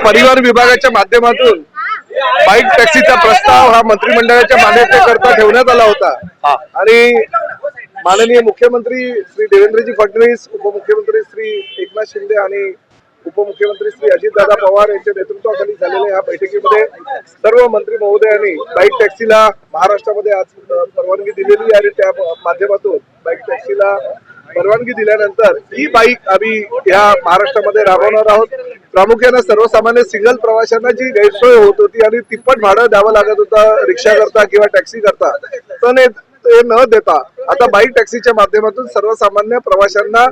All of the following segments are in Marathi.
परिवहन विभागाच्या माध्यमातून बाईक टॅक्सीचा प्रस्ताव हा मंत्रिमंडळाच्या मान्यतेकरता ठेवण्यात आला होता आणि माननीय मुख्यमंत्री श्री देवेंद्रजी फडणवीस, उपमुख्यमंत्री श्री एकनाथ शिंदे आणि उपमुख्यमंत्री श्री अजितदादा पवार यांच्या नेतृत्वाखाली झालेल्या या बैठकीमध्ये सर्व मंत्री महोदयांनी बाईक टॅक्सीला महाराष्ट्रामध्ये आज परवानगी दिलेली आणि त्या माध्यमातून बाईक टॅक्सीला परवानगी दिल्यानंतर ही बाईक आम्ही या महाराष्ट्रामध्ये राबवणार आहोत। प्रामुख्याने सर्वसामान्य सिंगल प्रवाशांना जी गैरसोय होत होती आणि तिप्पट भाडं द्यावं लागत होतं रिक्षा करता किंवा टॅक्सी करता, ते न देता आता बाईक टॅक्सीच्या माध्यमातून सर्वसामान्य प्रवाशांना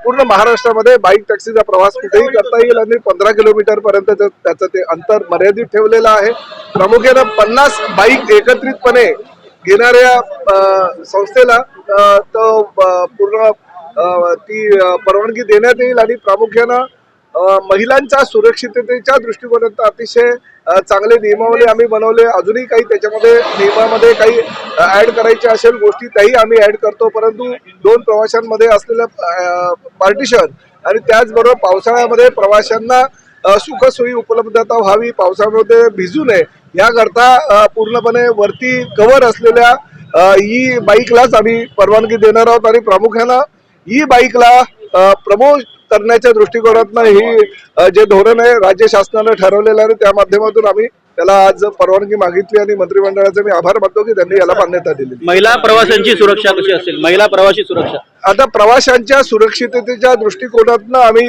पूर्ण महाराष्ट्रामध्ये बाईक टॅक्सीचा प्रवास कुठेही करता येईल आणि 15 किलोमीटर पर्यंत त्याचं ते अंतर मर्यादित ठेवलेलं आहे। प्रामुख्याने 50 बाईक एकत्रितपणे घेणाऱ्या संस्थेला पूर्ण ती परवानगी देण्यात येईल आणि प्रामुख्यानं महिलांच्या सुरक्षिततेच्या दृष्टिकोनातून अतिशय चांगले नियमावली आम्ही बनवले। अजूनही काही त्याच्यामध्ये नियमामध्ये काही ऍड करायचे असेल गोष्टी त्याही आम्ही ऍड करतो, परंतु 2 प्रवाशांमध्ये असलेलं पार्टिशन आणि त्याचबरोबर पावसाळ्यामध्ये प्रवाशांना सुखसोयी उपलब्धता व्हावी, पावसामध्ये भिजू नये याकरता पूर्णपणे वरती कव्हर असलेल्या ई बाईकलाच आम्ही परवानगी देणार आहोत आणि प्रामुख्यानं ई बाईकला प्रमोट करण्याच्या दृष्टिकोनातून ही जे धोरण आहे राज्य शासनाने ठरवलेलं आहे त्या माध्यमातून आम्ही त्याला आज परवानगी मागितली आणि मंत्रिमंडळाचे मी आभार मानतो की त्यांनी याला मान्यता दिली। महिला प्रवाशांची सुरक्षा कशी असेल? महिला प्रवासी सुरक्षा आता प्रवाशांच्या सुरक्षिततेच्या दृष्टिकोनातून आम्ही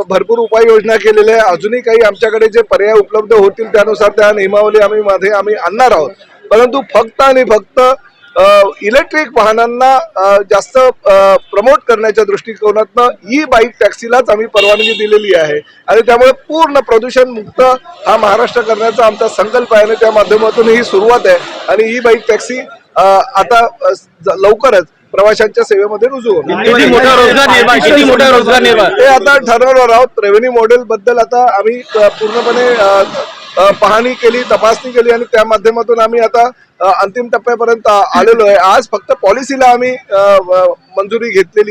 भरपूर उपाययोजना केलेल्या आहे। अजूनही काही आमच्याकडे जे पर्याय उपलब्ध होतील त्यानुसार त्या नियमावली आम्ही आणणार आहोत, परंतु फक्त आणि फक्त इलेक्ट्रिक वाहनांना जास्त प्रमोट करण्याच्या दृष्टिकोनातून ई बाईक टॅक्सीलाच आम्ही परवानगी दिलेली आहे आणि त्यामुळे पूर्ण प्रदूषण मुक्त हा महाराष्ट्र करण्याचा आमचा संकल्प आहे आणि त्या माध्यमातून ही सुरुवात आहे आणि ई बाईक टॅक्सी आता लवकरच प्रवाशांच्या सेवेमध्ये रुजू होईल। किती मोठा रोजगार निर्माण ते आता ठरवणार आहोत। रेव्हेन्यू मॉडेल बद्दल आता आम्ही पूर्णपणे पाहणी केली, तपासणी केली आणि त्या माध्यमातून आम्ही आता अंतिम टप्प्यापर्यंत आलेलो आहे। आज फक्त पॉलिसीला आम्ही मंजुरी घेतलेली